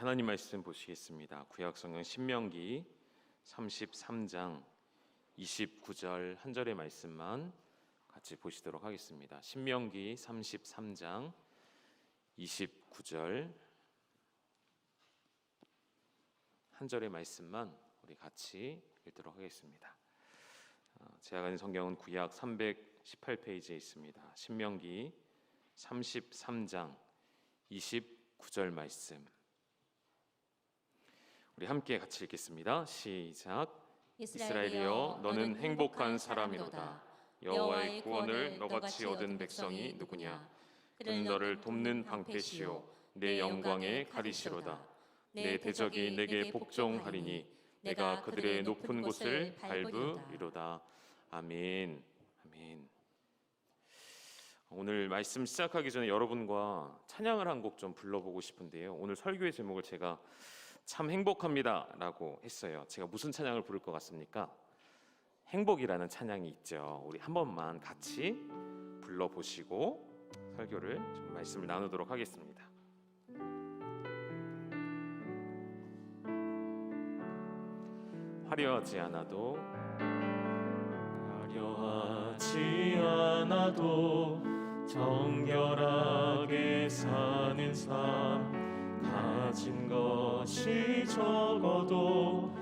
하나님 말씀 보시겠습니다. 구약성경 신명기 33장 29절 한 절의 말씀만 같이 보시도록 하겠습니다. 신명기 33장 29절 한 절의 말씀만 우리 같이 읽도록 하겠습니다. 제가 가진 성경은 구약 318페이지에 있습니다. 신명기 33장 29절 말씀 우리 함께 같이 읽겠습니다. 시작. 이스라엘이여 너는 행복한 사람이로다. 여호와의 구원을 너같이 얻은 백성이 누구냐. 그는 너를 돕는 방패시요 내 영광의 가리시로다. 내 대적이 내게 복종하리니 내가 그들의 높은 곳을 밟으리로다. 아멘. 아멘. 오늘 말씀 시작하기 전에 여러분과 찬양을 한 곡 좀 불러보고 싶은데요. 오늘 설교의 제목을 제가 참 행복합니다 라고 했어요. 제가 무슨 찬양을 부를 것 같습니까? 행복이라는 찬양이 있죠. 우리 한 번만 같이 불러보시고 설교를 좀 말씀을 나누도록 하겠습니다. 화려하지 않아도 정결하게 사는 삶 가진 것이 적어도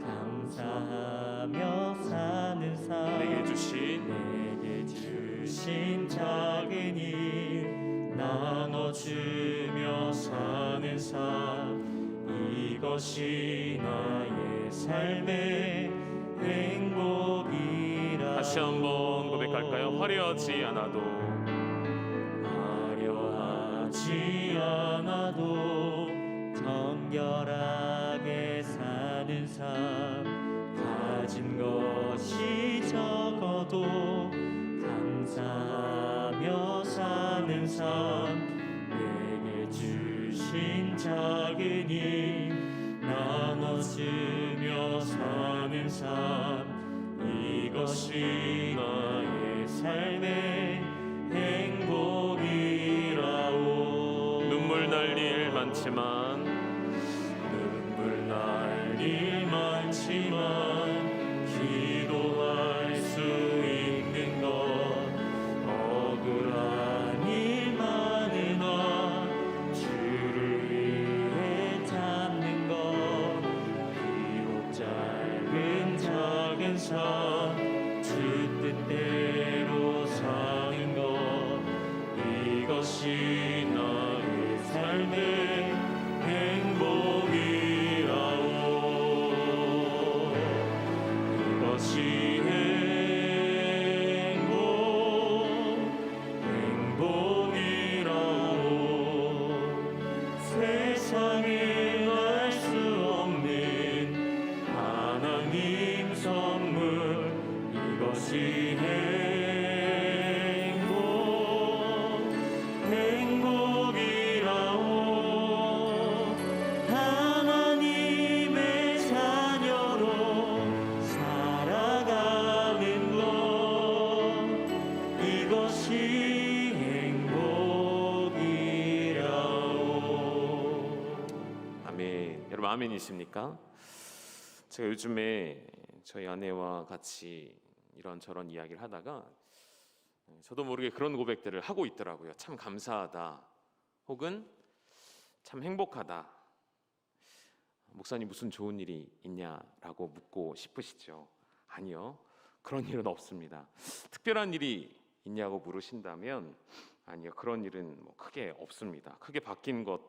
감사하며 사는 삶 내게 주신 작은 일 나눠주며 사는 삶 이것이 나의 삶의 행복이라. 다시 한번 고백할까요? 화려하지 않아도 정결하게 사는 삶 가진 것이 적어도 감사하며 사는 삶 내게 주신 작은 일 나눠주며 사는 삶 이것이 나의 삶의 행복이라오. 눈물 날 일 많지만 기도할 수 있는 것 억울한 일 많으나 주를 위해 참는 것 비록 작은 삶 주 뜻대로 사는 것 이것이 나의 삶의 행복이라오. 이것이 행복이라오. 세상에 알 수 없는 하나님 선물 이것이 행복이라오. 하나님의 자녀로 살아가는 것 이것이 행복이라오. 아멘. 여러분 아멘이십니까? 제가 요즘에 저희 아내와 같이 이런저런 이야기를 하다가 저도 모르게 그런 고백들을 하고 있더라고요. 참 감사하다 혹은 참 행복하다. 목사님 무슨 좋은 일이 있냐라고 묻고 싶으시죠? 아니요, 그런 일은 없습니다. 특별한 일이 있냐고 물으신다면 아니요, 그런 일은 크게 없습니다. 크게 바뀐 것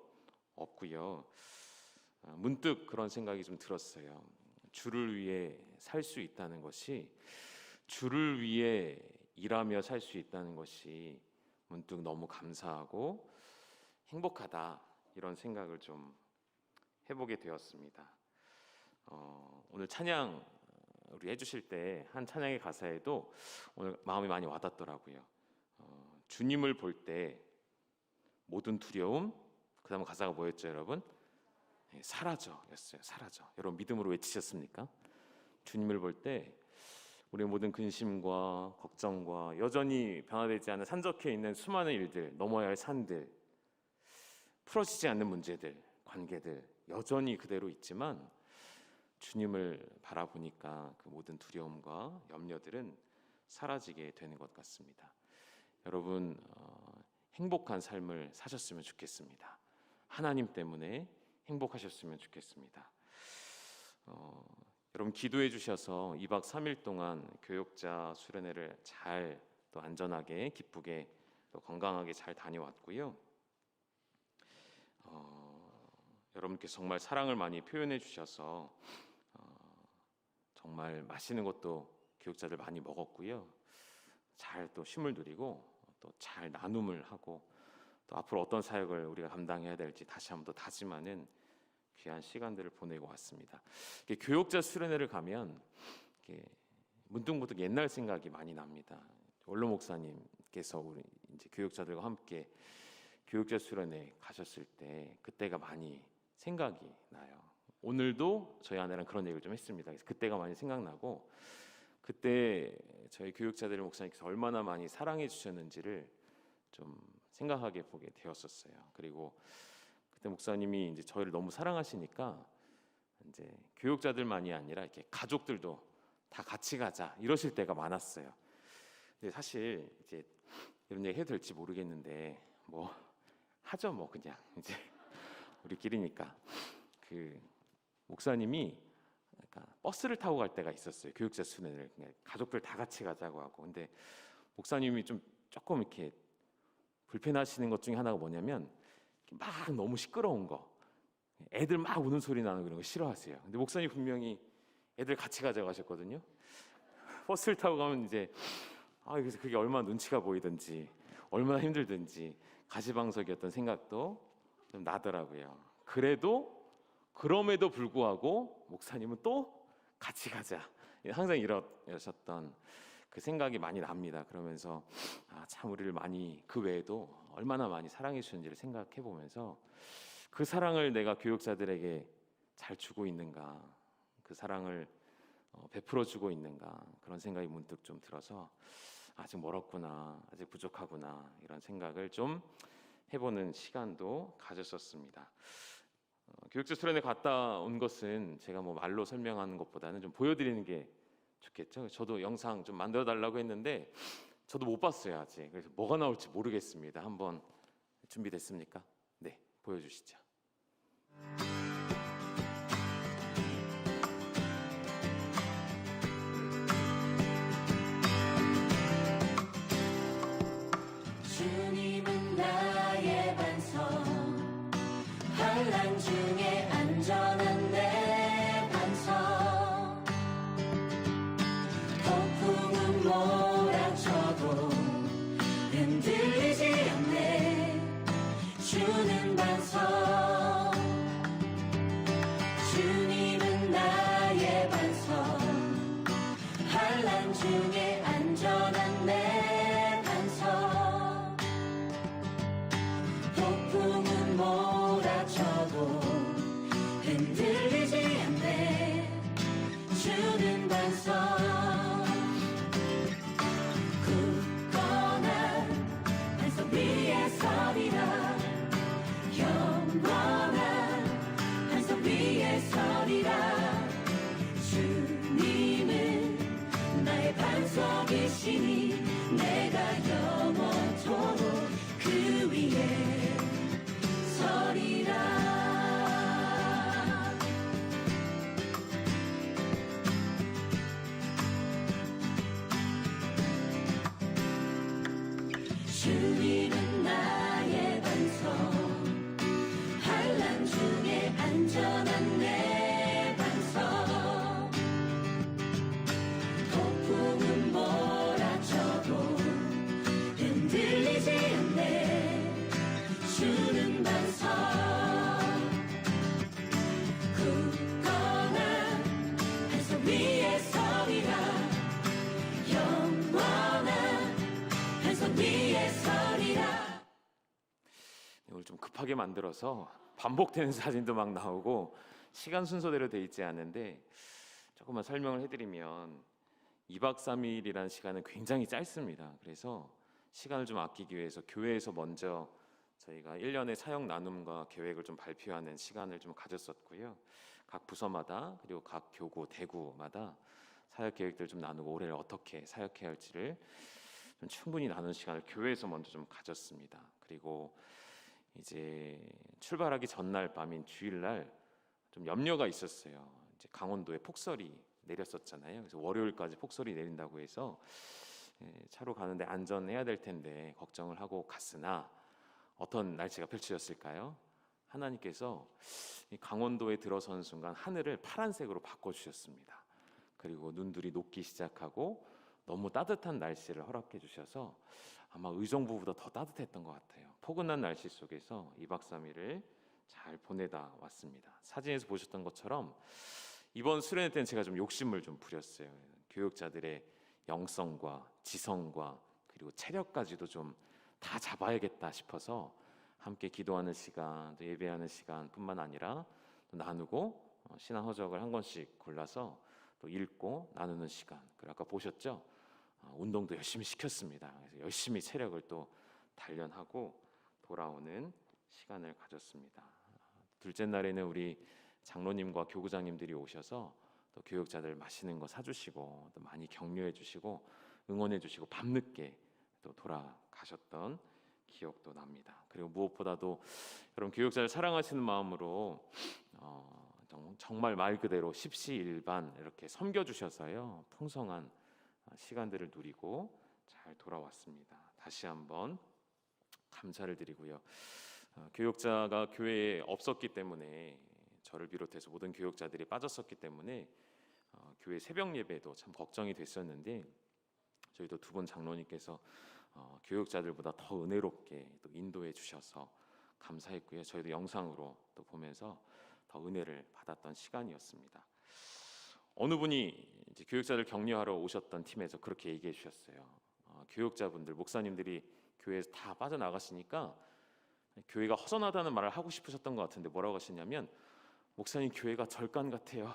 없고요. 문득 그런 생각이 좀 들었어요. 주를 위해 살 수 있다는 것이, 주를 위해 일하며 살 수 있다는 것이 문득 너무 감사하고 행복하다, 이런 생각을 좀 해보게 되었습니다. 오늘 찬양 우리 해주실 때 한 찬양의 가사에도 오늘 마음이 많이 와닿더라고요. 주님을 볼 때 모든 두려움, 그 다음 가사가 뭐였죠 여러분? 사라져 였어요. 사라져. 여러분 믿음으로 외치셨습니까? 주님을 볼 때 우리의 모든 근심과 걱정과 여전히 변화되지 않은 산적해 있는 수많은 일들, 넘어야 할 산들, 풀어지지 않는 문제들, 관계들 여전히 그대로 있지만 주님을 바라보니까 그 모든 두려움과 염려들은 사라지게 되는 것 같습니다. 여러분 행복한 삶을 사셨으면 좋겠습니다. 하나님 때문에 행복하셨으면 좋겠습니다. 여러분 기도해 주셔서 2박 3일 동안 교역자 수련회를 잘 또 안전하게 기쁘게 또 건강하게 잘 다녀왔고요. 여러분께서 정말 사랑을 많이 표현해 주셔서 정말 맛있는 것도 교육자들 많이 먹었고요. 잘 또 쉼을 누리고 또 잘 나눔을 하고 또 앞으로 어떤 사역을 우리가 감당해야 될지 다시 한번 더 다짐하는 귀한 시간들을 보내고 왔습니다. 교육자 수련회를 가면 문득문득 옛날 생각이 많이 납니다. 원로 목사님께서 우리 이제 교육자들과 함께 교육자 수련회 가셨을 때 그때가 많이 생각이 나요. 오늘도 저희 아내랑 그런 얘기를 좀 했습니다. 그래서 그때가 많이 생각나고 그때 저희 교육자들의 목사님께서 얼마나 많이 사랑해 주셨는지를 좀 생각하게 보게 되었었어요. 그리고 그때 목사님이 이제 저희를 너무 사랑하시니까 이제 교육자들만이 아니라 이렇게 가족들도 다 같이 가자 이러실 때가 많았어요. 근데 사실 이제 이런 얘기 해도 될지 모르겠는데 뭐 하죠 뭐 그냥 이제 우리끼리니까 그 목사님이 그러니까 버스를 타고 갈 때가 있었어요. 교육자 수련회를 그냥 가족들 다 같이 가자고 하고. 근데 목사님이 좀 조금 이렇게 불편하시는 것 중에 하나가 뭐냐면 막 너무 시끄러운 거, 애들 막 우는 소리 나는 그런 거 싫어하세요. 근데 목사님 분명히 애들 같이 가자고 하셨거든요. 버스를 타고 가면 이제 그래서 그게 얼마나 눈치가 보이든지 얼마나 힘들든지 가시방석이었던 생각도 좀 나더라고요. 그럼에도 불구하고 목사님은 또 같이 가자 항상 이러셨던 그 생각이 많이 납니다. 그러면서 참 우리를 많이 그 외에도 얼마나 많이 사랑해 주셨는지를 생각해 보면서 그 사랑을 내가 교육자들에게 잘 주고 있는가, 그 사랑을 베풀어 주고 있는가 그런 생각이 문득 좀 들어서 아직 멀었구나, 아직 부족하구나 이런 생각을 좀 해보는 시간도 가졌었습니다. 교육자 수련회 갔다 온 것은 제가 뭐 말로 설명하는 것보다는 좀 보여드리는 게 좋겠죠. 저도 영상 좀 만들어 달라고 했는데 저도 못 봤어요 아직. 그래서 뭐가 나올지 모르겠습니다. 한번 준비됐습니까? 네, 보여주시죠. 주님은 나의 반석, 환난 중에 안전한 내 반석. 폭풍은 몰아쳐도 흔들리지 않네. 주는 반석. 주님은 나의 반석, 환난 중에 안전한 내 반석. 폭풍은 몰아쳐도 흔들리지 않네. 주는 반석. 굳건한 반석 위에 서리라. 영원한 반석 위에 서리라. 주님은 나의 반석이시니 내가 영원토록 그 위에 서리라. 주님은 나의 반석, 환난 중에 안전한 내 반석. 폭풍은 몰아쳐도 흔들리지 않네. 주는 반석. 굳건한 반석 위에 서리라. 영원한 반석 위에 서리라. 오늘 좀 급하게 만들어서 반복되는 사진도 막 나오고 시간 순서대로 돼 있지 않은데 조금만 설명을 해드리면 2박 3일이라는 시간은 굉장히 짧습니다. 그래서 시간을 좀 아끼기 위해서 교회에서 먼저 저희가 1년의 사역 나눔과 계획을 좀 발표하는 시간을 좀 가졌었고요. 각 부서마다 그리고 각 교구, 대구마다 사역 계획들 좀 나누고 올해를 어떻게 사역해야 할지를 좀 충분히 나누는 시간을 교회에서 먼저 좀 가졌습니다. 그리고 이제 출발하기 전날 밤인 주일날 좀 염려가 있었어요. 이제 강원도에 폭설이 내렸었잖아요. 그래서 월요일까지 폭설이 내린다고 해서 차로 가는데 안전해야 될 텐데 걱정을 하고 갔으나 어떤 날씨가 펼쳐졌을까요? 하나님께서 이 강원도에 들어서는 순간 하늘을 파란색으로 바꿔주셨습니다. 그리고 눈들이 녹기 시작하고 너무 따뜻한 날씨를 허락해 주셔서 아마 의정부보다 더 따뜻했던 것 같아요. 포근한 날씨 속에서 2박 3일을 잘 보내다 왔습니다. 사진에서 보셨던 것처럼 이번 수련회 때는 제가 좀 욕심을 좀 부렸어요. 교육자들의 영성과 지성과 그리고 체력까지도 좀 다 잡아야겠다 싶어서 함께 기도하는 시간, 또 예배하는 시간뿐만 아니라 또 나누고 신앙 허적을 한 권씩 골라서 또 읽고 나누는 시간. 그리고 아까 보셨죠? 운동도 열심히 시켰습니다. 그래서 열심히 체력을 또 단련하고 돌아오는 시간을 가졌습니다. 둘째 날에는 우리 장로님과 교구장님들이 오셔서 또 교육자들 맛있는 거 사주시고 또 많이 격려해 주시고 응원해 주시고 밤늦게 또 돌아가셨던 기억도 납니다. 그리고 무엇보다도 여러분 교육자를 사랑하시는 마음으로 정말 말 그대로 십시일반 이렇게 섬겨주셔서요 풍성한 시간들을 누리고 잘 돌아왔습니다. 다시 한번 감사를 드리고요. 교육자가 교회에 없었기 때문에 저를 비롯해서 모든 교육자들이 빠졌었기 때문에 교회 새벽 예배도 참 걱정이 됐었는데 저희도 두 분 장로님께서 교육자들보다 더 은혜롭게 또 인도해 주셔서 감사했고요. 저희도 영상으로 또 보면서 더 은혜를 받았던 시간이었습니다. 어느 분이 이제 교육자들 격려하러 오셨던 팀에서 그렇게 얘기해 주셨어요. 교육자분들, 목사님들이 교회에서 다 빠져나갔으니까 교회가 허전하다는 말을 하고 싶으셨던 것 같은데 뭐라고 하셨냐면 목사님 교회가 절간 같아요.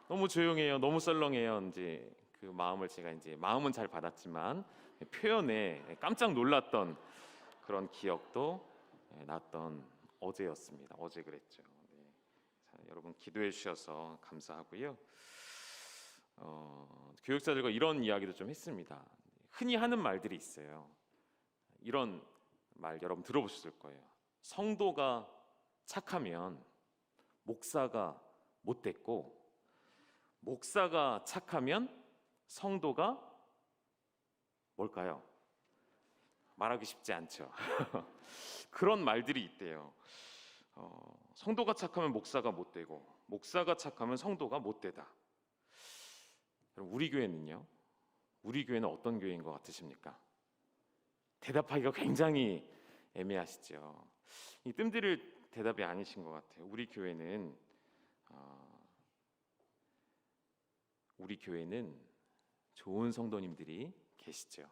너무 조용해요. 너무 썰렁해요. 이제 그 마음을 제가 이제 마음은 잘 받았지만 표현에 깜짝 놀랐던 그런 기억도 났던 어제였습니다. 어제 그랬죠. 네. 자, 여러분 기도해 주셔서 감사하고요. 교육자들과 이런 이야기도 좀 했습니다. 흔히 하는 말들이 있어요. 이런 말 여러분 들어보셨을 거예요. 성도가 착하면 목사가 못됐고 목사가 착하면 성도가 뭘까요? 말하기 쉽지 않죠. 그런 말들이 있대요. 성도가 착하면 목사가 못되고 목사가 착하면 성도가 못되다. 우리 교회는요? 우리 교회는 어떤 교회인 것 같으십니까? 대답하기가 굉장히 애매하시죠. 이 뜸들일 대답이 아니신 것 같아요. 우리 교회는 좋은 성도님들이 계시죠.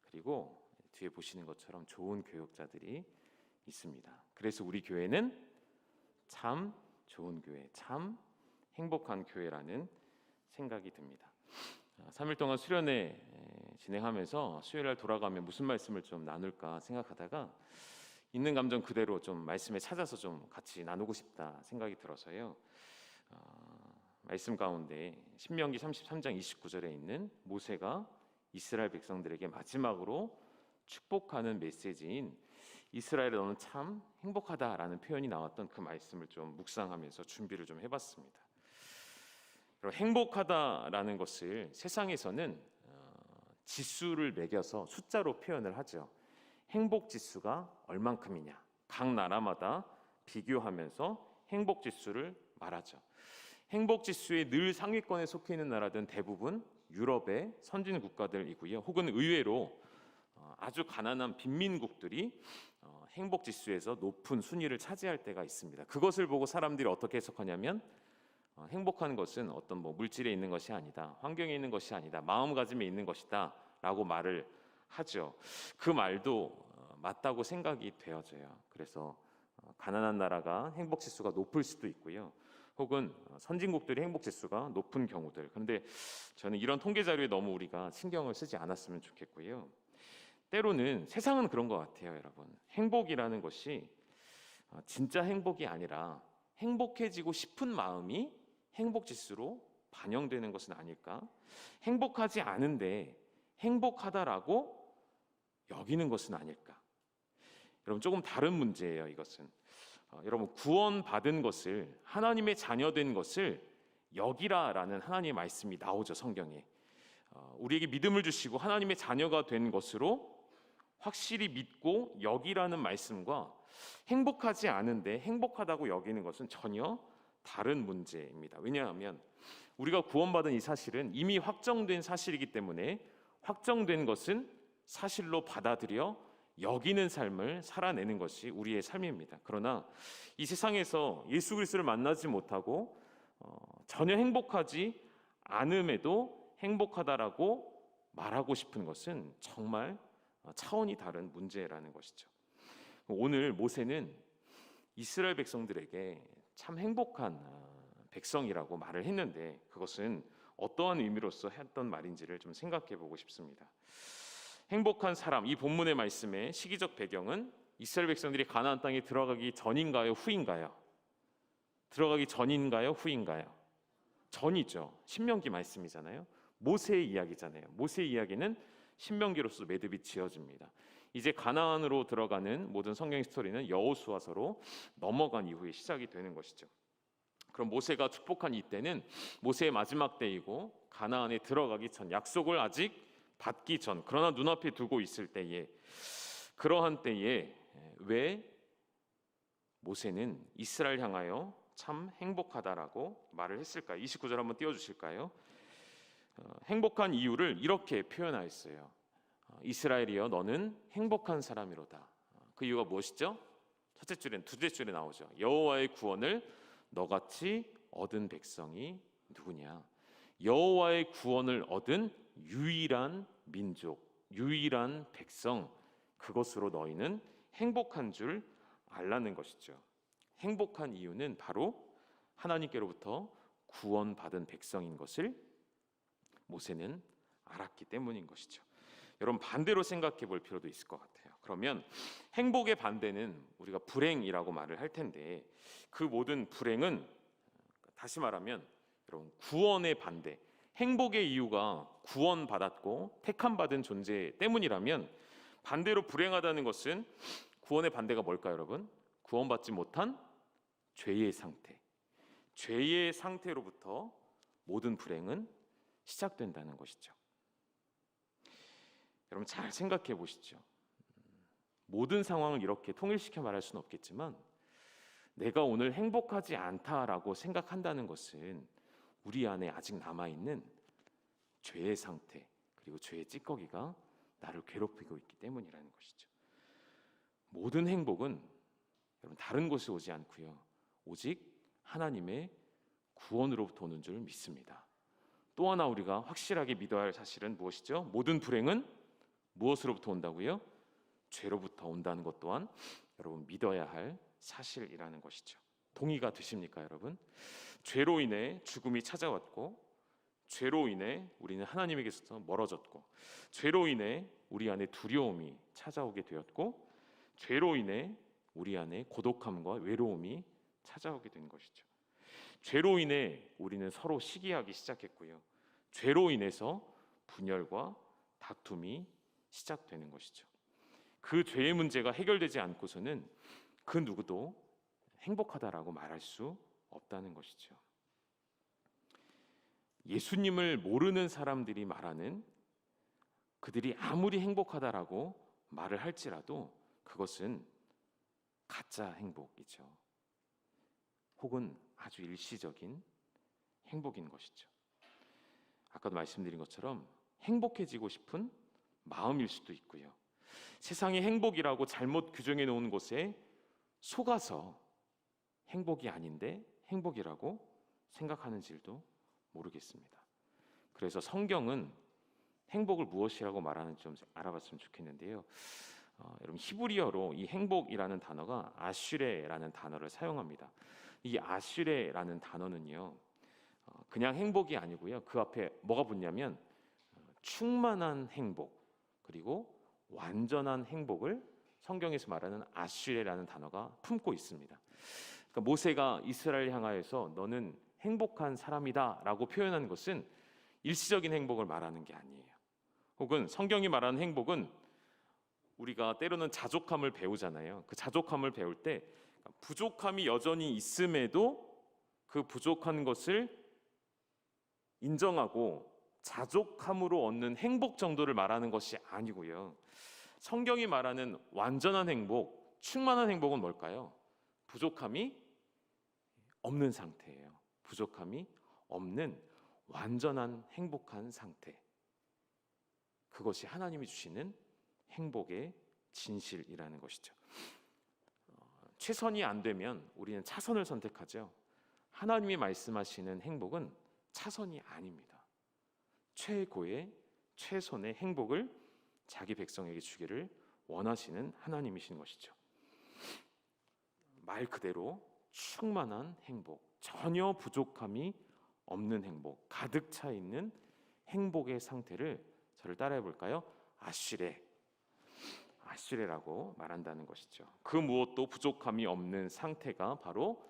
그리고 뒤에 보시는 것처럼 좋은 교육자들이 있습니다. 그래서 우리 교회는 참 좋은 교회, 참 행복한 교회라는 생각이 듭니다. 3일 동안 수련회 진행하면서 수요일날 돌아가면 무슨 말씀을 좀 나눌까 생각하다가 있는 감정 그대로 좀 말씀에 찾아서 좀 같이 나누고 싶다 생각이 들어서요. 말씀 가운데 신명기 33장 29절에 있는 모세가 이스라엘 백성들에게 마지막으로 축복하는 메시지인 이스라엘에 너는 참 행복하다라는 표현이 나왔던 그 말씀을 좀 묵상하면서 준비를 좀 해봤습니다. 행복하다라는 것을 세상에서는 지수를 매겨서 숫자로 표현을 하죠. 행복 지수가 얼만큼이냐 각 나라마다 비교하면서 행복 지수를 말하죠. 행복 지수에 늘 상위권에 속해 있는 나라들은 대부분 유럽의 선진 국가들이고요. 혹은 의외로 아주 가난한 빈민국들이 행복 지수에서 높은 순위를 차지할 때가 있습니다. 그것을 보고 사람들이 어떻게 해석하냐면 행복한 것은 어떤 물질에 있는 것이 아니다, 환경에 있는 것이 아니다, 마음가짐에 있는 것이다라고 말을 하죠. 그 말도 맞다고 생각이 되어져요. 그래서 가난한 나라가 행복 지수가 높을 수도 있고요. 혹은 선진국들의 행복 지수가 높은 경우들. 그런데 저는 이런 통계 자료에 너무 우리가 신경을 쓰지 않았으면 좋겠고요. 때로는 세상은 그런 것 같아요, 여러분. 행복이라는 것이 진짜 행복이 아니라 행복해지고 싶은 마음이 행복 지수로 반영되는 것은 아닐까? 행복하지 않은데 행복하다라고 여기는 것은 아닐까? 여러분, 조금 다른 문제예요, 이것은. 여러분, 구원받은 것을, 하나님의 자녀된 것을 여기라라는 하나님의 말씀이 나오죠, 성경에. 우리에게 믿음을 주시고 하나님의 자녀가 된 것으로 확실히 믿고 여기라는 말씀과 행복하지 않은데 행복하다고 여기는 것은 전혀 다른 문제입니다. 왜냐하면 우리가 구원받은 이 사실은 이미 확정된 사실이기 때문에 확정된 것은 사실로 받아들여 여기는 삶을 살아내는 것이 우리의 삶입니다. 그러나 이 세상에서 예수 그리스도를 만나지 못하고 전혀 행복하지 않음에도 행복하다라고 말하고 싶은 것은 정말 차원이 다른 문제라는 것이죠. 오늘 모세는 이스라엘 백성들에게 참 행복한 백성이라고 말을 했는데 그것은 어떠한 의미로서 했던 말인지를 좀 생각해 보고 싶습니다. 행복한 사람, 이 본문의 말씀의 시기적 배경은 이스라엘 백성들이 가나안 땅에 들어가기 전인가요, 후인가요? 들어가기 전인가요, 후인가요? 전이죠. 신명기 말씀이잖아요. 모세의 이야기잖아요. 모세의 이야기는 신명기로서 매듭이 지어집니다. 이제 가나안으로 들어가는 모든 성경 스토리는 여호수아서로 넘어간 이후에 시작이 되는 것이죠. 그럼 모세가 축복한 이때는 모세의 마지막 때이고 가나안에 들어가기 전, 약속을 아직 받기 전, 그러나 눈앞에 두고 있을 때에, 그러한 때에 왜 모세는 이스라엘 향하여 참 행복하다라고 말을 했을까요? 29절 한번 띄워주실까요? 행복한 이유를 이렇게 표현하였어요. 이스라엘이여 너는 행복한 사람이로다. 그 이유가 무엇이죠? 첫째 줄에, 두째 줄에 나오죠. 여호와의 구원을 너같이 얻은 백성이 누구냐? 여호와의 구원을 얻은 유일한 민족, 유일한 백성, 그것으로 너희는 행복한 줄 알라는 것이죠. 행복한 이유는 바로 하나님께로부터 구원받은 백성인 것을 모세는 알았기 때문인 것이죠. 여러분, 반대로 생각해 볼 필요도 있을 것 같아요. 그러면 행복의 반대는 우리가 불행이라고 말을 할 텐데 그 모든 불행은, 다시 말하면 여러분, 구원의 반대, 행복의 이유가 구원받았고 택함받은 존재 때문이라면 반대로 불행하다는 것은, 구원의 반대가 뭘까요, 여러분? 구원받지 못한 죄의 상태, 죄의 상태로부터 모든 불행은 시작된다는 것이죠. 여러분, 잘 생각해 보시죠. 모든 상황을 이렇게 통일시켜 말할 수는 없겠지만 내가 오늘 행복하지 않다라고 생각한다는 것은 우리 안에 아직 남아있는 죄의 상태, 그리고 죄의 찌꺼기가 나를 괴롭히고 있기 때문이라는 것이죠. 모든 행복은 여러분 다른 곳에 오지 않고요, 오직 하나님의 구원으로부터 오는 줄 믿습니다. 또 하나 우리가 확실하게 믿어야 할 사실은 무엇이죠? 모든 불행은 무엇으로부터 온다고요? 죄로부터 온다는 것 또한 여러분 믿어야 할 사실이라는 것이죠. 동의가 되십니까, 여러분? 죄로 인해 죽음이 찾아왔고, 죄로 인해 우리는 하나님에게서 멀어졌고, 죄로 인해 우리 안에 두려움이 찾아오게 되었고, 죄로 인해 우리 안에 고독함과 외로움이 찾아오게 된 것이죠. 죄로 인해 우리는 서로 시기하기 시작했고요, 죄로 인해서 분열과 다툼이 시작되는 것이죠. 그 죄의 문제가 해결되지 않고서는 그 누구도 행복하다라고 말할 수 없다는 것이죠. 예수님을 모르는 사람들이 말하는, 그들이 아무리 행복하다라고 말을 할지라도 그것은 가짜 행복이죠. 혹은 아주 일시적인 행복인 것이죠. 아까도 말씀드린 것처럼 행복해지고 싶은 마음일 수도 있고요, 세상의 행복이라고 잘못 규정해 놓은 곳에 속아서 행복이 아닌데 행복이라고 생각하는지도 모르겠습니다. 그래서 성경은 행복을 무엇이라고 말하는지 좀 알아봤으면 좋겠는데요. 여러분, 히브리어로 이 행복이라는 단어가 아슈레라는 단어를 사용합니다. 이 아슈레라는 단어는요, 그냥 행복이 아니고요, 그 앞에 뭐가 붙냐면 충만한 행복, 그리고 완전한 행복을 성경에서 말하는 아슈레라는 단어가 품고 있습니다. 그러니까 모세가 이스라엘 향하여서 너는 행복한 사람이다라고 표현한 것은 일시적인 행복을 말하는 게 아니에요. 혹은 성경이 말하는 행복은 우리가 때로는 자족함을 배우잖아요. 그 자족함을 배울 때 부족함이 여전히 있음에도 그 부족한 것을 인정하고 자족함으로 얻는 행복 정도를 말하는 것이 아니고요. 성경이 말하는 완전한 행복, 충만한 행복은 뭘까요? 부족함이 없는 상태예요. 부족함이 없는 완전한 행복한 상태. 그것이 하나님이 주시는 행복의 진실이라는 것이죠. 최선이 안 되면 우리는 차선을 선택하죠. 하나님이 말씀하시는 행복은 차선이 아닙니다. 최고의 최선의 행복을 자기 백성에게 주기를 원하시는 하나님이신 것이죠. 말 그대로 충만한 행복, 전혀 부족함이 없는 행복, 가득 차 있는 행복의 상태를 저를 따라해 볼까요? 아슈레라고 말한다는 것이죠. 그 무엇도 부족함이 없는 상태가 바로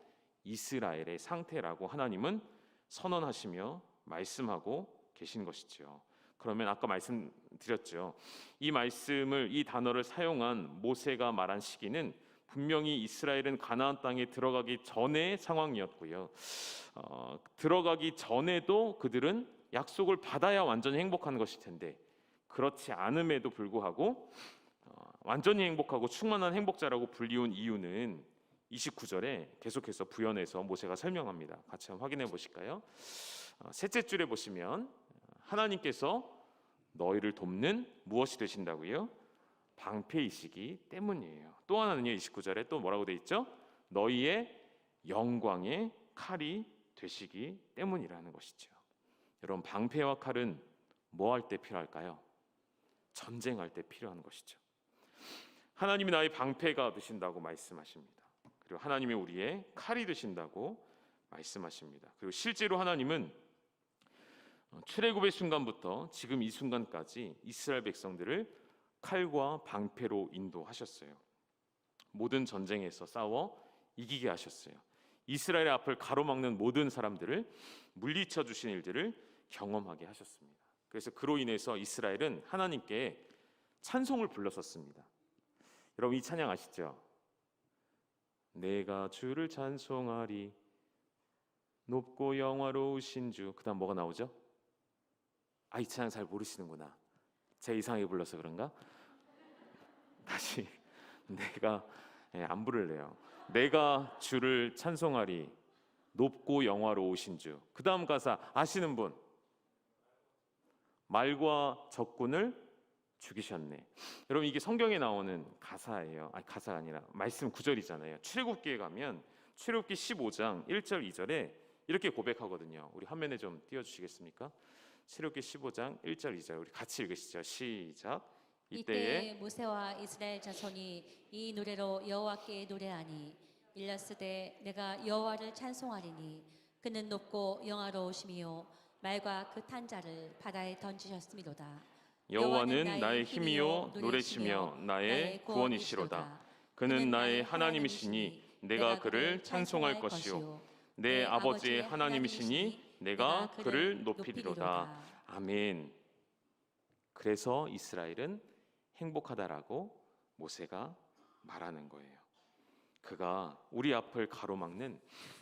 이스라엘의 상태라고 하나님은 선언하시며 말씀하고 계신 것이죠. 그러면 아까 말씀드렸죠. 이 말씀을, 이 단어를 사용한 모세가 말한 시기는 분명히 이스라엘은 가나안 땅에 들어가기 전의 상황이었고요. 들어가기 전에도 그들은 약속을 받아야 완전히 행복한 것일 텐데 그렇지 않음에도 불구하고 완전히 행복하고 충만한 행복자라고 불리운 이유는 29절에 계속해서 부연해서 모세가 설명합니다. 같이 한번 확인해 보실까요? 셋째 줄에 보시면 하나님께서 너희를 돕는 무엇이 되신다고요? 방패이시기 때문이에요. 또 하나는요, 29절에 또 뭐라고 돼 있죠? 너희의 영광의 칼이 되시기 때문이라는 것이죠. 여러분, 방패와 칼은 뭐 할 때 필요할까요? 전쟁할 때 필요한 것이죠. 하나님이 나의 방패가 되신다고 말씀하십니다. 그리고 하나님이 우리의 칼이 되신다고 말씀하십니다. 그리고 실제로 하나님은 출애굽의 순간부터 지금 이 순간까지 이스라엘 백성들을 칼과 방패로 인도하셨어요. 모든 전쟁에서 싸워 이기게 하셨어요. 이스라엘의 앞을 가로막는 모든 사람들을 물리쳐 주신 일들을 경험하게 하셨습니다. 그래서 그로 인해서 이스라엘은 하나님께 찬송을 불렀었습니다. 여러분, 이 찬양 아시죠? 내가 주를 찬송하리 높고 영화로우신 주. 그 다음 뭐가 나오죠? 이 찬양 잘 모르시는구나. 제가 이상하게 불러서 그런가? 다시 내가 안 부를래요. 내가 주를 찬송하리 높고 영화로우신 주. 그 다음 가사 아시는 분? 말과 적군을 죽이셨네. 여러분, 이게 성경에 나오는 가사예요. 가사가 아니라 말씀 구절이잖아요. 출애굽기에 가면 출애굽기 15장 1절 2절에 이렇게 고백하거든요. 우리 화면에 좀 띄워주시겠습니까? 출애굽기 15장 1절 2절 우리 같이 읽으시죠. 시작. 이때에 모세와 이스라엘 자손이 이 노래로 여호와께 노래하니 일렀으되 내가 여호와를 찬송하리니 그는 높고 영화로우심이요 말과 그 탄 자를 바다에 던지셨음이로다. 여호와는 나의 힘이요 노래시며 나의 구원이시로다. 그는 나의 하나님이시니 내가 그를 찬송할 것이요 내 아버지의 하나님이시니 내가 그를 높이리로다. 아멘. 그래서 이스라엘은 행복하다라고 모세가 말하는 거예요. 그가 우리 앞을 가로막는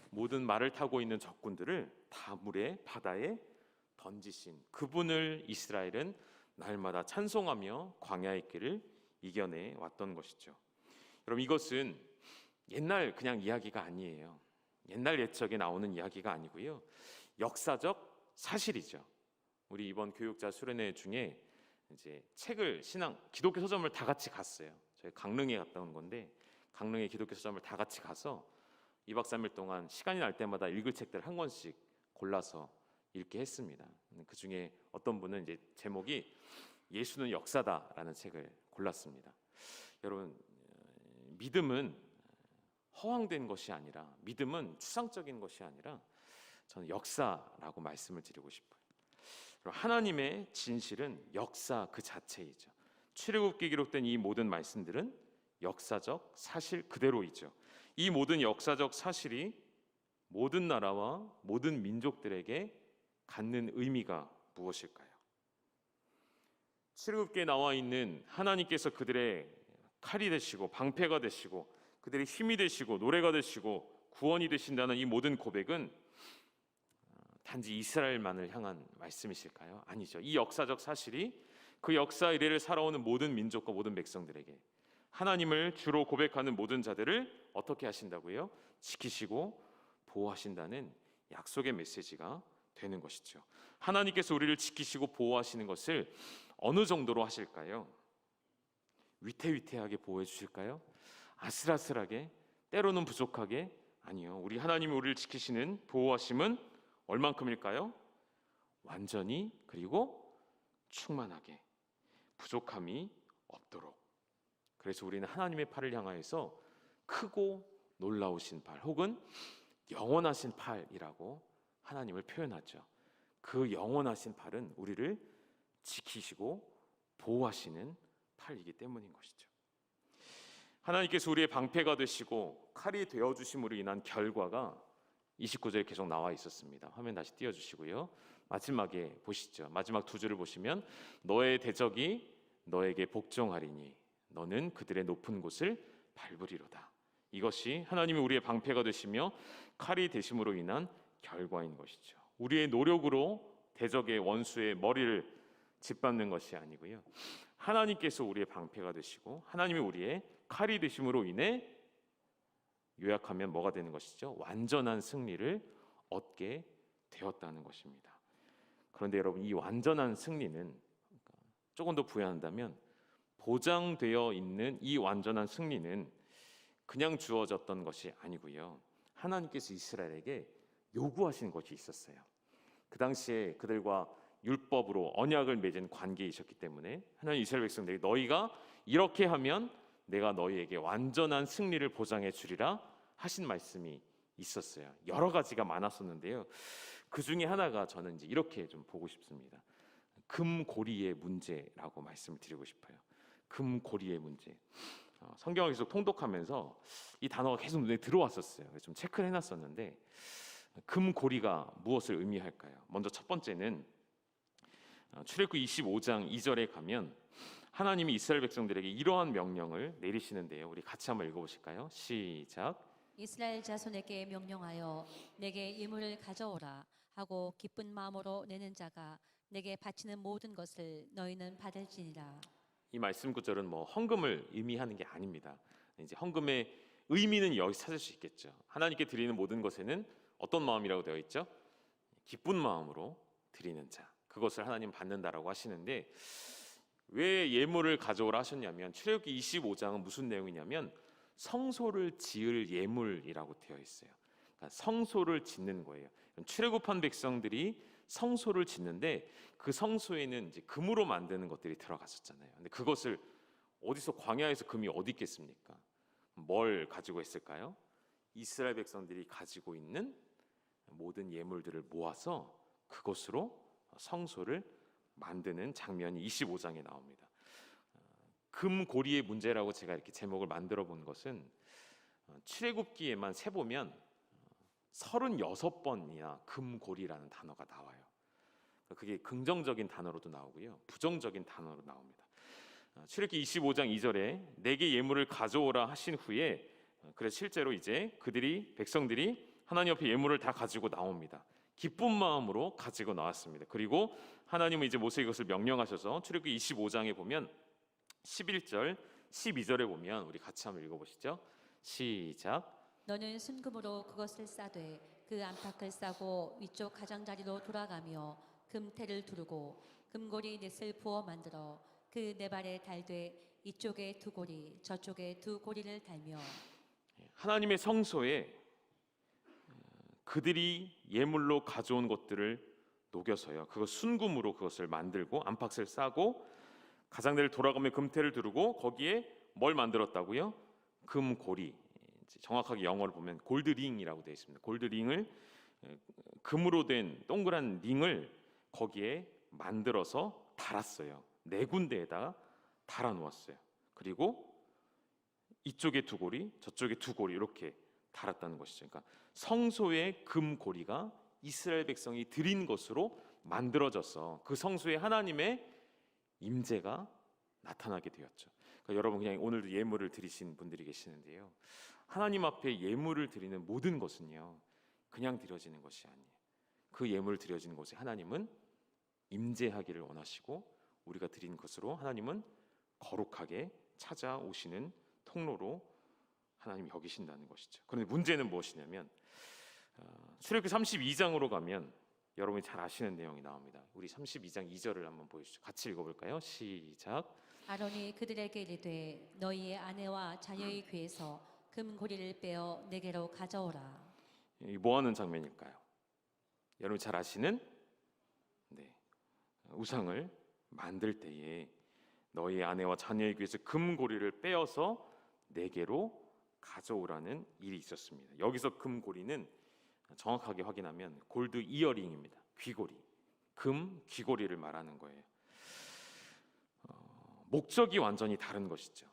모든 말을 타고 있는 적군들을 다 물에 바다에 던지신 그분을 이스라엘은 날마다 찬송하며 광야의 길을 이겨내 왔던 것이죠. 여러분, 이것은 옛날 그냥 이야기가 아니에요. 옛날 옛적에 나오는 이야기가 아니고요. 역사적 사실이죠. 우리 이번 교육자 수련회 중에 이제 책을 기독교 서점을 다 같이 갔어요. 저희 강릉에 갔다 온 건데 강릉의 기독교 서점을 다 같이 가서 2박 3일 동안 시간이 날 때마다 읽을 책들을 한 권씩 골라서 읽게 했습니다. 그 중에 어떤 분은 이제 제목이 예수는 역사다라는 책을 골랐습니다. 여러분, 믿음은 허황된 것이 아니라 믿음은 추상적인 것이 아니라 저는 역사라고 말씀을 드리고 싶어요. 하나님의 진실은 역사 그 자체이죠. 출애굽기에 기록된 이 모든 말씀들은 역사적 사실 그대로이죠. 이 모든 역사적 사실이 모든 나라와 모든 민족들에게 갖는 의미가 무엇일까요? 출애굽기에 나와 있는 하나님께서 그들의 칼이 되시고 방패가 되시고 그들의 힘이 되시고 노래가 되시고 구원이 되신다는 이 모든 고백은 단지 이스라엘만을 향한 말씀이실까요? 아니죠. 이 역사적 사실이 그 역사 이래를 살아오는 모든 민족과 모든 백성들에게 하나님을 주로 고백하는 모든 자들을 어떻게 하신다고요? 지키시고 보호하신다는 약속의 메시지가 되는 것이죠. 하나님께서 우리를 지키시고 보호하시는 것을 어느 정도로 하실까요? 위태위태하게 보호해 주실까요? 아슬아슬하게, 때로는 부족하게? 아니요. 우리 하나님이 우리를 지키시는 보호하심은 얼만큼일까요? 완전히 그리고 충만하게, 부족함이 없도록. 그래서 우리는 하나님의 팔을 향하여서 크고 놀라우신 팔 혹은 영원하신 팔이라고 하나님을 표현하죠. 그 영원하신 팔은 우리를 지키시고 보호하시는 팔이기 때문인 것이죠. 하나님께서 우리의 방패가 되시고 칼이 되어주심으로 인한 결과가 29절에 계속 나와 있었습니다. 화면 다시 띄워주시고요. 마지막에 보시죠. 마지막 두 줄을 보시면 너의 대적이 너에게 복종하리니 너는 그들의 높은 곳을 밟으리로다. 이것이 하나님이 우리의 방패가 되시며 칼이 되심으로 인한 결과인 것이죠. 우리의 노력으로 대적의 원수의 머리를 짓밟는 것이 아니고요. 하나님께서 우리의 방패가 되시고 하나님이 우리의 칼이 되심으로 인해 요약하면 뭐가 되는 것이죠? 완전한 승리를 얻게 되었다는 것입니다. 그런데 여러분, 이 완전한 승리는 조금 더 부여한다면 보장되어 있는 이 완전한 승리는 그냥 주어졌던 것이 아니고요. 하나님께서 이스라엘에게 요구하신 것이 있었어요. 그 당시에 그들과 율법으로 언약을 맺은 관계이셨기 때문에 하나님 이스라엘 백성들이 너희가 이렇게 하면 내가 너희에게 완전한 승리를 보장해 주리라 하신 말씀이 있었어요. 여러 가지가 많았었는데요. 그 중에 하나가 저는 이제 이렇게 좀 보고 싶습니다. 금고리의 문제라고 말씀을 드리고 싶어요. 금고리의 문제. 성경을 계속 통독하면서 이 단어가 계속 눈에 들어왔었어요. 그래서 좀 체크를 해놨었는데 금고리가 무엇을 의미할까요? 먼저 첫 번째는 출애굽기 25장 2절에 가면 하나님이 이스라엘 백성들에게 이러한 명령을 내리시는데요. 우리 같이 한번 읽어보실까요? 시작. 이스라엘 자손에게 명령하여 내게 예물을 가져오라 하고 기쁜 마음으로 내는 자가 내게 바치는 모든 것을 너희는 받을지니라. 이 말씀 구절은 뭐 헌금을 의미하는 게 아닙니다. 이제 헌금의 의미는 여기 찾을 수 있겠죠. 하나님께 드리는 모든 것에는 어떤 마음이라고 되어 있죠? 기쁜 마음으로 드리는 자, 그것을 하나님 받는다라고 하시는데 왜 예물을 가져오라 하셨냐면 출애굽기 25장은 무슨 내용이냐면 성소를 지을 예물이라고 되어 있어요. 그러니까 성소를 짓는 거예요. 출애굽한 백성들이 성소를 짓는데 그 성소에는 이제 금으로 만드는 것들이 들어갔었잖아요. 근데 그것을 어디서 광야에서 금이 어디 있겠습니까? 뭘 가지고 있을까요? 이스라엘 백성들이 가지고 있는 모든 예물들을 모아서 그것으로 성소를 만드는 장면이 25장에 나옵니다. 금고리의 문제라고 제가 이렇게 제목을 만들어 본 것은 출애굽기에만 세보면 36번이나 금고리라는 단어가 나와요. 그게 긍정적인 단어로도 나오고요, 부정적인 단어로 나옵니다. 출애굽기 25장 2절에 내게 예물을 가져오라 하신 후에 그래서 실제로 이제 백성들이 하나님 앞에 예물을 다 가지고 나옵니다. 기쁜 마음으로 가지고 나왔습니다. 그리고 하나님은 이제 모세에게 이것을 명령하셔서 출애굽기 25장에 보면 11절, 12절에 보면 우리 같이 한번 읽어보시죠. 시작. 너는 순금으로 그것을 싸되 그 안팎을 싸고 위쪽 가장자리로 돌아가며 금태를 두르고 금고리 넷을 부어 만들어 그 네 발에 달되 이쪽에 두 고리 저쪽에 두 고리를 달며 하나님의 성소에 그들이 예물로 가져온 것들을 녹여서요, 그것 순금으로 그것을 만들고 안팎을 싸고 가장자리를 돌아가며 금태를 두르고 거기에 뭘 만들었다고요? 금고리, 정확하게 영어를 보면 골드링이라고 되어 있습니다. 골드링을, 금으로 된 동그란 링을 거기에 만들어서 달았어요. 네 군데에다 달아 놓았어요. 그리고 이쪽에 두 고리, 저쪽에 두 고리 이렇게 달았다는 것이죠. 그러니까 성소의 금고리가 이스라엘 백성이 드린 것으로 만들어져서 그 성소에 하나님의 임재가 나타나게 되었죠. 그러니까 여러분, 그냥 오늘도 예물을 드리신 분들이 계시는데요, 하나님 앞에 예물을 드리는 모든 것은요 그냥 드려지는 것이 아니에요. 그 예물 드려지는 곳에 하나님은 임재하기를 원하시고, 우리가 드린 것으로 하나님은 거룩하게 찾아오시는 통로로 하나님이 여기신다는 것이죠. 그런데 문제는 무엇이냐면, 출애굽기 32장으로 가면 여러분이 잘 아시는 내용이 나옵니다. 우리 32장 2절을 한번 보여주시죠. 같이 읽어볼까요? 시작. 아론이 그들에게 이르되 너희의 아내와 자녀의 귀에서 금고리를 빼어 내게로 가져오라. 이 뭐 하는 장면일까요? 여러분 잘 아시는 우상을 만들 때에 너희 아내와 자녀의 귀에서 금고리를 빼어서 내게로 가져오라는 일이 있었습니다. 여기서 금고리는 정확하게 확인하면 골드 이어링입니다. 귀고리, 금 귀고리를 말하는 거예요. 목적이 완전히 다른 것이죠.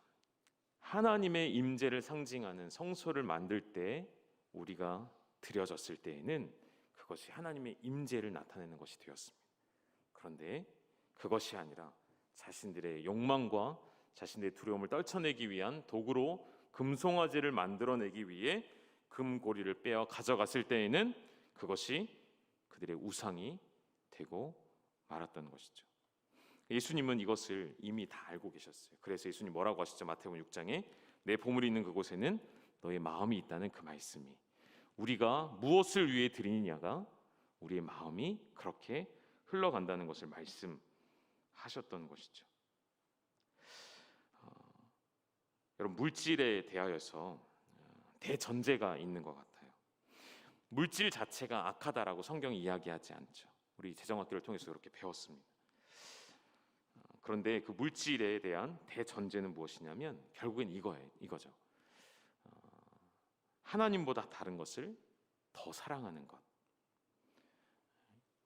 하나님의 임재를 상징하는 성소를 만들 때 우리가 드려졌을 때에는 그것이 하나님의 임재를 나타내는 것이 되었습니다. 그런데 그것이 아니라 자신들의 욕망과 자신들의 두려움을 떨쳐내기 위한 도구로 금송아지를 만들어내기 위해 금고리를 빼어 가져갔을 때에는 그것이 그들의 우상이 되고 말았던 것이죠. 예수님은 이것을 이미 다 알고 계셨어요. 그래서 예수님 뭐라고 하시죠? 마태복음 6장에 내 보물이 있는 그곳에는 너의 마음이 있다는 그 말씀이, 우리가 무엇을 위해 드리느냐가 우리의 마음이 그렇게 흘러간다는 것을 말씀하셨던 것이죠. 여러분, 물질에 대하여서 대전제가 있는 것 같아요. 물질 자체가 악하다라고 성경이 이야기하지 않죠. 우리 재정학교를 통해서 그렇게 배웠습니다. 그런데 그 물질에 대한 대전제는 무엇이냐면 결국엔 이거죠. 하나님보다 다른 것을 더 사랑하는 것.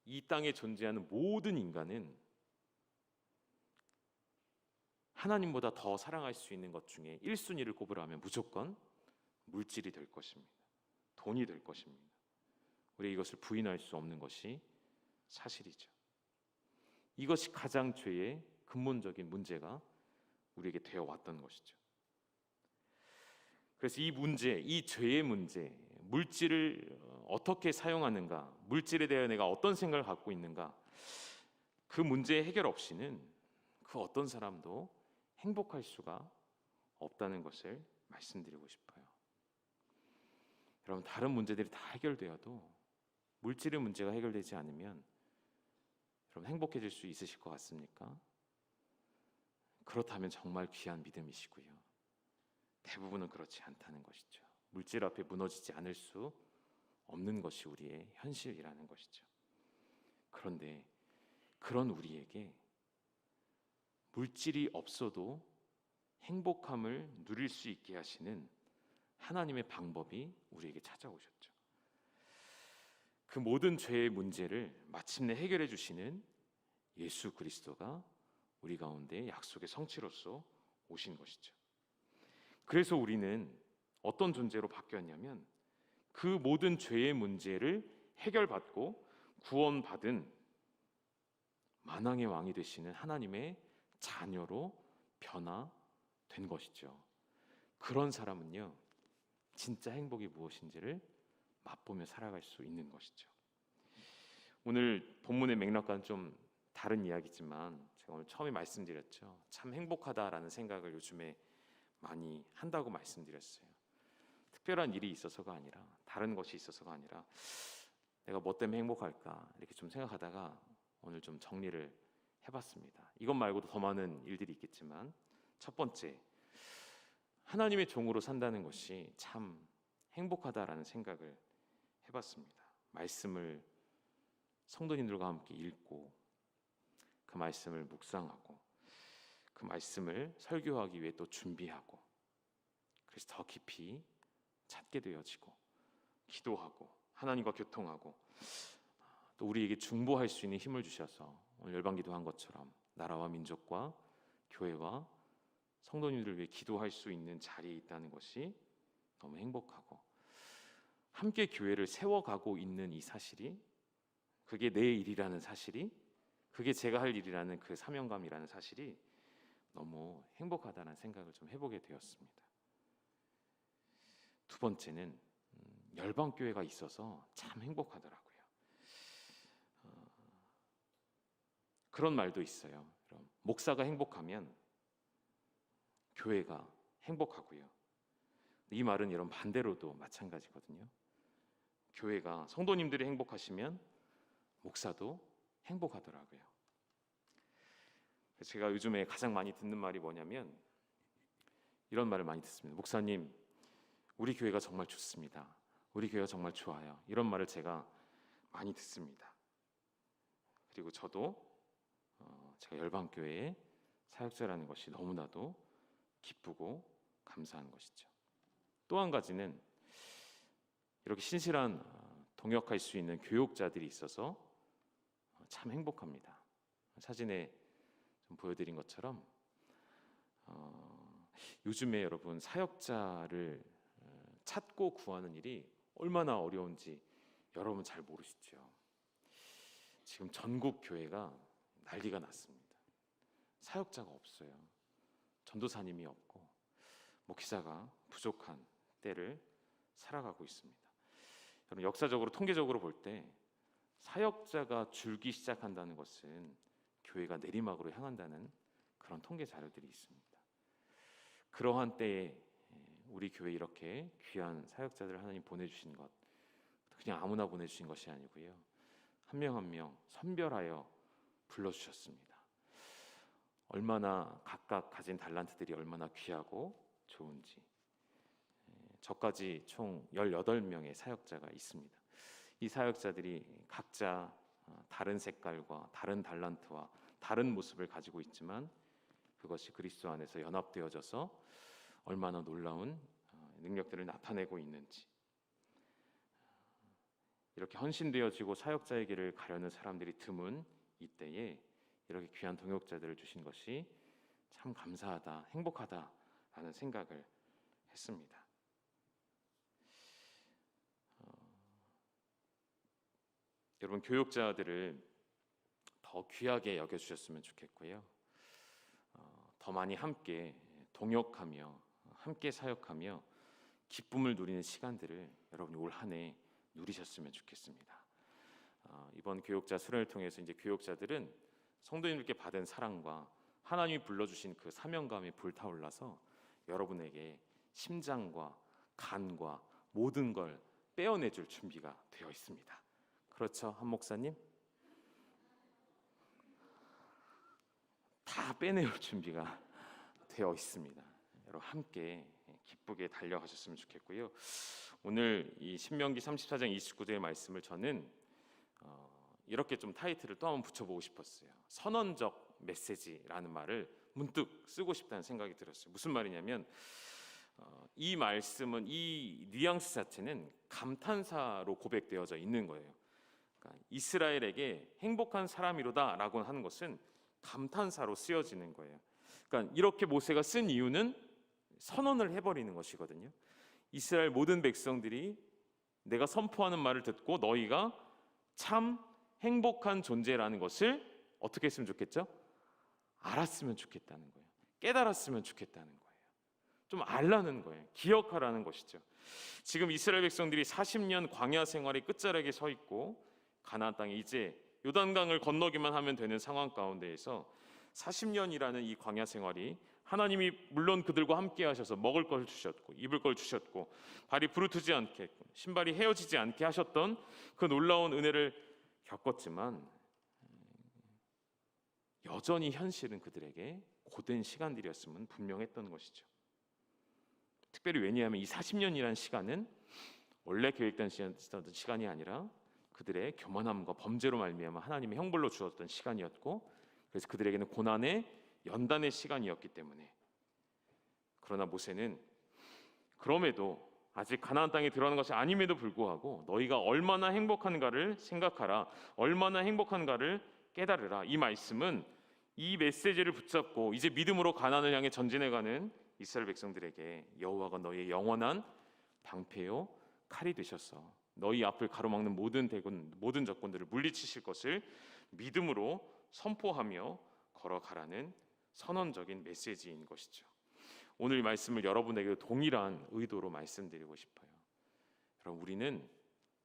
이 땅에 존재하는 모든 인간은 하나님보다 더 사랑할 수 있는 것 중에 1순위를 꼽으라면 무조건 물질이 될 것입니다. 돈이 될 것입니다. 우리 이것을 부인할 수 없는 것이 사실이죠. 이것이 가장 죄의 근본적인 문제가 우리에게 되어 왔던 것이죠. 그래서 이 문제, 이 죄의 문제, 물질을 어떻게 사용하는가, 물질에 대해 내가 어떤 생각을 갖고 있는가, 그 문제의 해결 없이는 그 어떤 사람도 행복할 수가 없다는 것을 말씀드리고 싶어요. 여러분, 다른 문제들이 다 해결되어도 물질의 문제가 해결되지 않으면 여러분 행복해질 수 있으실 것 같습니까? 그렇다면 정말 귀한 믿음이시고요. 대부분은 그렇지 않다는 것이죠. 물질 앞에 무너지지 않을 수 없는 것이 우리의 현실이라는 것이죠. 그런데 그런 우리에게 물질이 없어도 행복함을 누릴 수 있게 하시는 하나님의 방법이 우리에게 찾아오셨죠. 그 모든 죄의 문제를 마침내 해결해 주시는 예수 그리스도가 우리 가운데 약속의 성취로서 오신 것이죠. 그래서 우리는 어떤 존재로 바뀌었냐면 그 모든 죄의 문제를 해결받고 구원받은 만왕의 왕이 되시는 하나님의 자녀로 변화된 것이죠. 그런 사람은요, 진짜 행복이 무엇인지를 맛보며 살아갈 수 있는 것이죠. 오늘 본문의 맥락과는 좀 다른 이야기지만 제가 오늘 처음에 말씀드렸죠. 참 행복하다라는 생각을 요즘에 많이 한다고 말씀드렸어요. 특별한 일이 있어서가 아니라, 다른 것이 있어서가 아니라 내가 뭐 때문에 행복할까 이렇게 좀 생각하다가 오늘 좀 정리를 해봤습니다. 이것 말고도 더 많은 일들이 있겠지만, 첫 번째, 하나님의 종으로 산다는 것이 참 행복하다라는 생각을 해봤습니다. 말씀을 성도님들과 함께 읽고 그 말씀을 묵상하고 그 말씀을 설교하기 위해 또 준비하고, 그래서 더 깊이 찾게 되어지고 기도하고 하나님과 교통하고, 또 우리에게 중보할 수 있는 힘을 주셔서 오늘 열방기도한 것처럼 나라와 민족과 교회와 성도님들을 위해 기도할 수 있는 자리에 있다는 것이 너무 행복하고, 함께 교회를 세워가고 있는 이 사실이, 그게 내 일이라는 사실이, 그게 제가 할 일이라는 그 사명감이라는 사실이 너무 행복하다는 생각을 좀 해보게 되었습니다. 두 번째는 열방교회가 있어서 참 행복하더라고요. 그런 말도 있어요. 목사가 행복하면 교회가 행복하고요. 이 말은 여러분 반대로도 마찬가지거든요. 교회가, 성도님들이 행복하시면 목사도 행복하더라고요. 제가 요즘에 가장 많이 듣는 말이 뭐냐면 이런 말을 많이 듣습니다. 목사님, 우리 교회가 정말 좋습니다. 우리 교회가 정말 좋아요. 이런 말을 제가 많이 듣습니다. 그리고 저도 제가 열방교회의 사역자라는 것이 너무나도 기쁘고 감사한 것이죠. 또 한 가지는 이렇게 신실한 동역할 수 있는 교육자들이 있어서 참 행복합니다. 사진에 좀 보여드린 것처럼 요즘에 여러분 사역자를 찾고 구하는 일이 얼마나 어려운지 여러분 잘 모르시죠. 지금 전국 교회가 난리가 났습니다. 사역자가 없어요. 전도사님이 없고 목회자가 부족한 때를 살아가고 있습니다. 여러분, 역사적으로 통계적으로 볼 때 사역자가 줄기 시작한다는 것은 교회가 내리막으로 향한다는 그런 통계 자료들이 있습니다. 그러한 때에 우리 교회 이렇게 귀한 사역자들을 하나님 보내주신 것, 그냥 아무나 보내주신 것이 아니고요, 한 명 한 명 선별하여 불러주셨습니다. 얼마나 각각 가진 달란트들이 얼마나 귀하고 좋은지. 저까지 총 18명의 사역자가 있습니다. 이 사역자들이 각자 다른 색깔과 다른 달란트와 다른 모습을 가지고 있지만 그것이 그리스도 안에서 연합되어져서 얼마나 놀라운 능력들을 나타내고 있는지. 이렇게 헌신되어지고 사역자의 길을 가려는 사람들이 드문 이때에 이렇게 귀한 동역자들을 주신 것이 참 감사하다, 행복하다라는 생각을 했습니다. 여러분, 교육자들을 더 귀하게 여겨주셨으면 좋겠고요. 더 많이 함께 동역하며 함께 사역하며 기쁨을 누리는 시간들을 여러분이 올 한 해 누리셨으면 좋겠습니다. 이번 교육자 수련을 통해서 이제 교육자들은 성도님들께 받은 사랑과 하나님이 불러주신 그 사명감에 불타올라서 여러분에게 심장과 간과 모든 걸 빼어내줄 준비가 되어 있습니다. 그렇죠, 한 목사님? 다 빼내올 준비가 되어 있습니다. 여러분 함께 기쁘게 달려가셨으면 좋겠고요. 오늘 이 신명기 34장 29절의 말씀을 저는 이렇게 좀 타이틀을 또 한번 붙여보고 싶었어요. 선언적 메시지라는 말을 문득 쓰고 싶다는 생각이 들었어요. 무슨 말이냐면 이 말씀은, 이 뉘앙스 자체는 감탄사로 고백되어져 있는 거예요. 그러니까 이스라엘에게 행복한 사람이로다 라고 하는 것은 감탄사로 쓰여지는 거예요. 그러니까 이렇게 모세가 쓴 이유는 선언을 해버리는 것이거든요. 이스라엘 모든 백성들이 내가 선포하는 말을 듣고 너희가 참 행복한 존재라는 것을 어떻게 했으면 좋겠죠? 알았으면 좋겠다는 거예요. 깨달았으면 좋겠다는 거예요. 좀 알라는 거예요. 기억하라는 것이죠. 지금 이스라엘 백성들이 40년 광야 생활의 끝자락에 서 있고 가나안 땅에 이제 요단강을 건너기만 하면 되는 상황 가운데에서 40년이라는 이 광야 생활이 하나님이 물론 그들과 함께 하셔서 먹을 걸 주셨고 입을 걸 주셨고 발이 부르트지 않게 신발이 헤어지지 않게 하셨던 그 놀라운 은혜를 겪었지만 여전히 현실은 그들에게 고된 시간들이었음은 분명했던 것이죠. 특별히 왜냐하면 이 40년이라는 시간은 원래 계획된 시간이 아니라 그들의 교만함과 범죄로 말미암아 하나님의 형벌로 주었던 시간이었고, 그래서 그들에게는 고난의 연단의 시간이었기 때문에. 그러나 모세는 그럼에도 아직 가나안 땅에 들어가는 것이 아님에도 불구하고 너희가 얼마나 행복한가를 생각하라, 얼마나 행복한가를 깨달으라. 이 말씀은 이 메시지를 붙잡고 이제 믿음으로 가나안을 향해 전진해가는 이스라엘 백성들에게 여호와가 너희의 영원한 방패요 칼이 되셔서 너희 앞을 가로막는 모든 적군들을 물리치실 것을 믿음으로 선포하며 걸어가라는 선언적인 메시지인 것이죠. 오늘 이 말씀을 여러분에게 동일한 의도로 말씀드리고 싶어요. 여러분, 우리는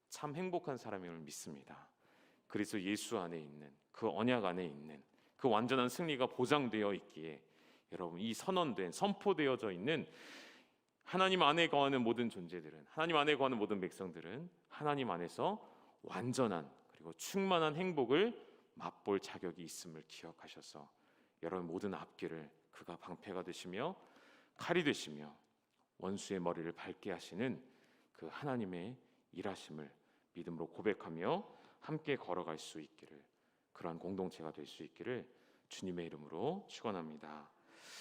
참 행복한 사람임을 믿습니다. 그래서 예수 안에 있는 그 언약 안에 있는 그 완전한 승리가 보장되어 있기에 여러분, 이 선언된 선포되어져 있는 하나님 안에 거하는 모든 존재들은, 하나님 안에 거하는 모든 백성들은 하나님 안에서 완전한 그리고 충만한 행복을 맛볼 자격이 있음을 기억하셔서 여러분 모든 앞길을 그가 방패가 되시며 칼이 되시며 원수의 머리를 밟게 하시는 그 하나님의 일하심을 믿음으로 고백하며 함께 걸어갈 수 있기를, 그러한 공동체가 될 수 있기를 주님의 이름으로 축원합니다.